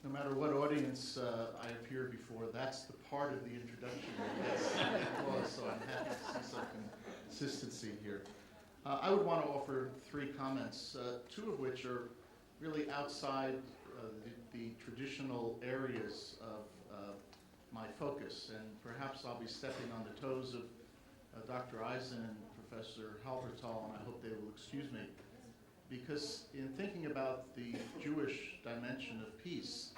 No matter what audience I appear before, that's the part of the introduction that gets applause, so I'm happy to see some consistency here. I would want to offer three comments, two of which are really outside the traditional areas of my focus, and perhaps I'll be stepping on the toes of Dr. Eisen and Professor Halbertal, and I hope they will excuse me, because in thinking about the Jewish dimension of peace,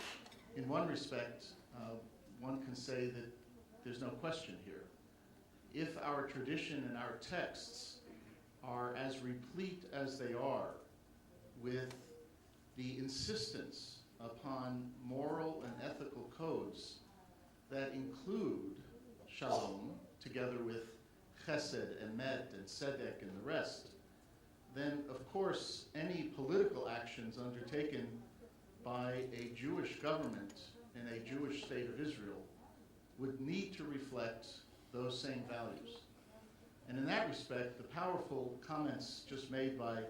in one respect, one can say that there's no question here. If our tradition and our texts are as replete as they are with the insistence upon moral and ethical codes that include shalom, together with chesed, emet, and tzedek, and the rest, then, of course, any political actions undertaken by a Jewish government in a Jewish state of Israel would need to reflect those same values. And in that respect, the powerful comments just made by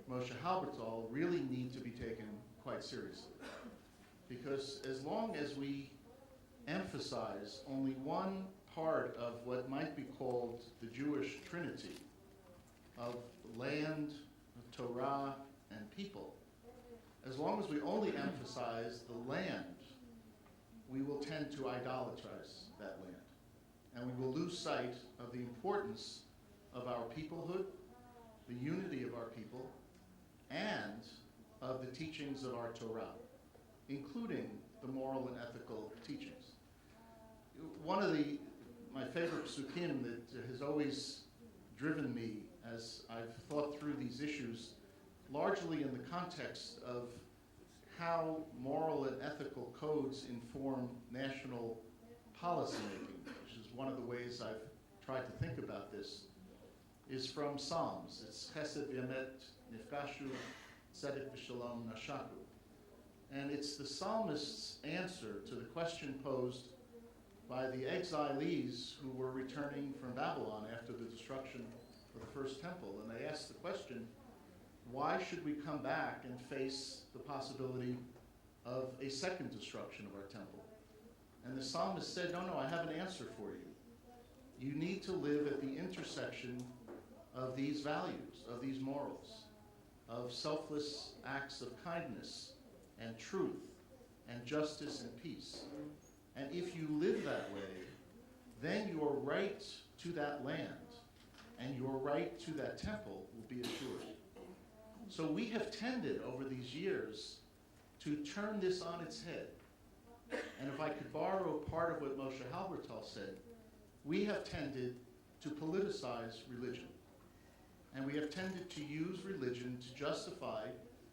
Moshe Halbertal really need to be taken quite seriously. Because as long as we emphasize only one part of what might be called the Jewish Trinity, of land, Torah, and people, as long as we only emphasize the land, we will tend to idolatrize that land. And we will lose sight of the importance of our peoplehood, the unity of our people, and of the teachings of our Torah, including the moral and ethical teachings. One of my favorite psukim that has always driven me as I've thought through these issues, largely in the context of how moral and ethical codes inform national policymaking, which is one of the ways I've tried to think about this, is from Psalms. It's Chesed v'emet nifgashu, tzedek v'shalom nashaku. And it's the psalmist's answer to the question posed by the exilees who were returning from Babylon after the destruction of the first temple. And they asked the question, why should we come back and face the possibility of a second destruction of our temple? And the psalmist said, no, I have an answer for you. You need to live at the intersection of these values, of these morals, of selfless acts of kindness and truth and justice and peace. And if you live that way, then your right to that land and your right to that temple will be assured. So we have tended over these years to turn this on its head. And if I could borrow part of what Moshe Halbertal said, we have tended to politicize religion. And we have tended to use religion to justify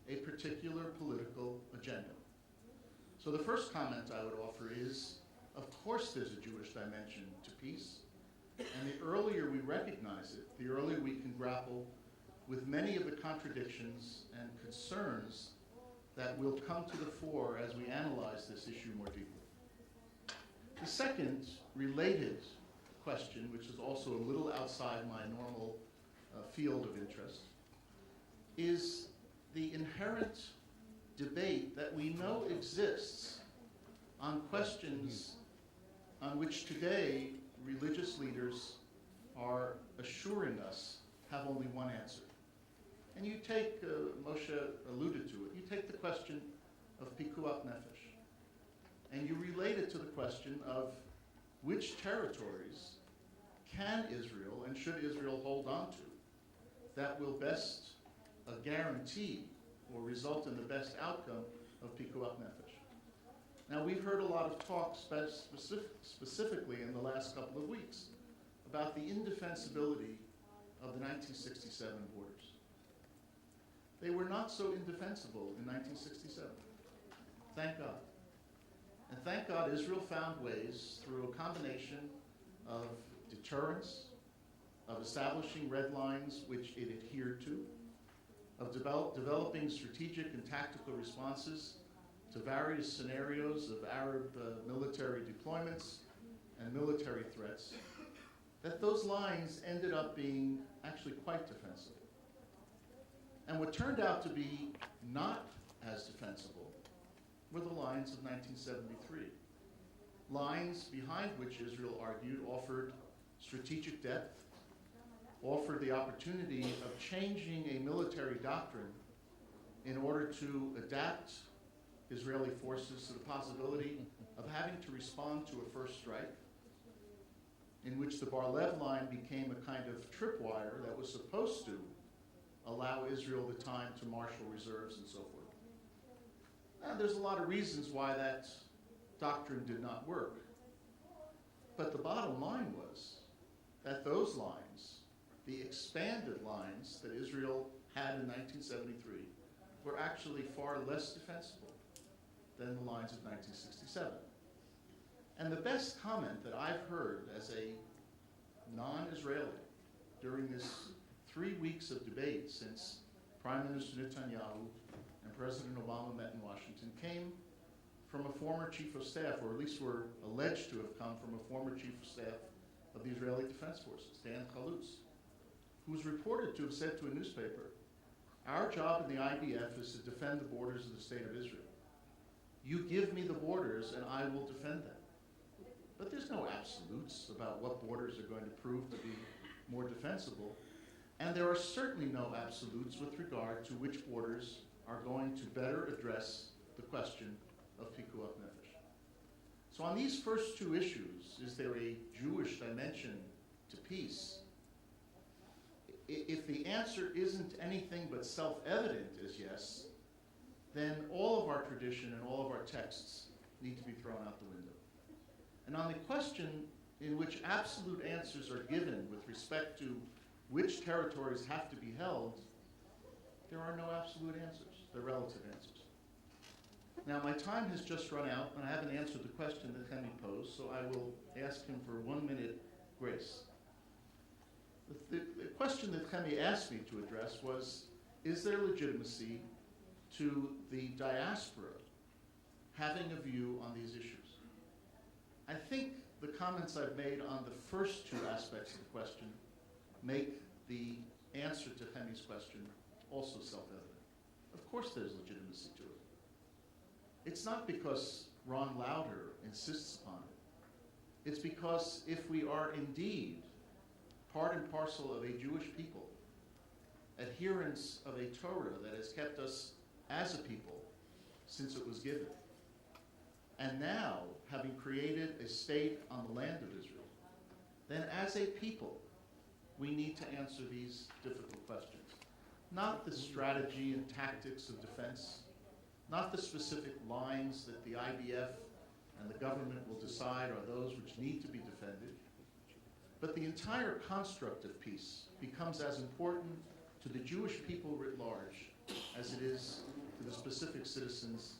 a particular political agenda. So the first comment I would offer is, of course there's a Jewish dimension to peace. And the earlier we recognize it, the earlier we can grapple with many of the contradictions and concerns that will come to the fore as we analyze this issue more deeply. The second related question, which is also a little outside my normal field of interest, is the inherent debate that we know exists on questions on which today religious leaders are assuring us have only one answer. And you take, Moshe alluded to it, you take the question of pikuach nefesh, and you relate it to the question of which territories can Israel and should Israel hold on to that will best guarantee or result in the best outcome of pikuach nefesh. Now, we've heard a lot of talk specifically in the last couple of weeks about the indefensibility of the 1967 borders. They were not so indefensible in 1967. Thank God. And thank God Israel found ways through a combination of deterrence, of establishing red lines which it adhered to, of developing strategic and tactical responses to various scenarios of Arab military deployments and military threats, that those lines ended up being actually quite defensible. And what turned out to be not as defensible were the lines of 1973. Lines behind which Israel argued offered strategic depth, offered the opportunity of changing a military doctrine in order to adapt Israeli forces to the possibility of having to respond to a first strike, in which the Bar-Lev line became a kind of tripwire that was supposed to allow Israel the time to marshal reserves and so forth. Now, there's a lot of reasons why that doctrine did not work. But the bottom line was that those lines, the expanded lines that Israel had in 1973, were actually far less defensible than the lines of 1967. And the best comment that I've heard as a non-Israeli during this 3 weeks of debate since Prime Minister Netanyahu and President Obama met in Washington came from a former chief of staff, or at least were alleged to have come from a former chief of staff of the Israeli Defense Forces, Dan Chalutz, who was reported to have said to a newspaper, "Our job in the IDF is to defend the borders of the state of Israel. You give me the borders and I will defend them." But there's no absolutes about what borders are going to prove to be more defensible. And there are certainly no absolutes with regard to which borders are going to better address the question of pikuach nefesh. So on these first two issues, is there a Jewish dimension to peace? If the answer isn't anything but self-evident as yes, then all of our tradition and all of our texts need to be thrown out the window. And on the question in which absolute answers are given with respect to which territories have to be held, there are no absolute answers. They're relative answers. Now, my time has just run out, and I haven't answered the question that Chemi posed, so I will ask him for 1 minute grace. The question that Chemi asked me to address was, is there legitimacy to the diaspora having a view on these issues? I think the comments I've made on the first two aspects of the question make the answer to Chemi's question also self-evident. Of course there's legitimacy to it. It's not because Ron Lauder insists upon it. It's because if we are indeed part and parcel of a Jewish people, adherents of a Torah that has kept us as a people since it was given, and now having created a state on the land of Israel, then as a people, we need to answer these difficult questions. Not the strategy and tactics of defense, not the specific lines that the IDF and the government will decide are those which need to be defended, but the entire construct of peace becomes as important to the Jewish people writ large as it is to the specific citizens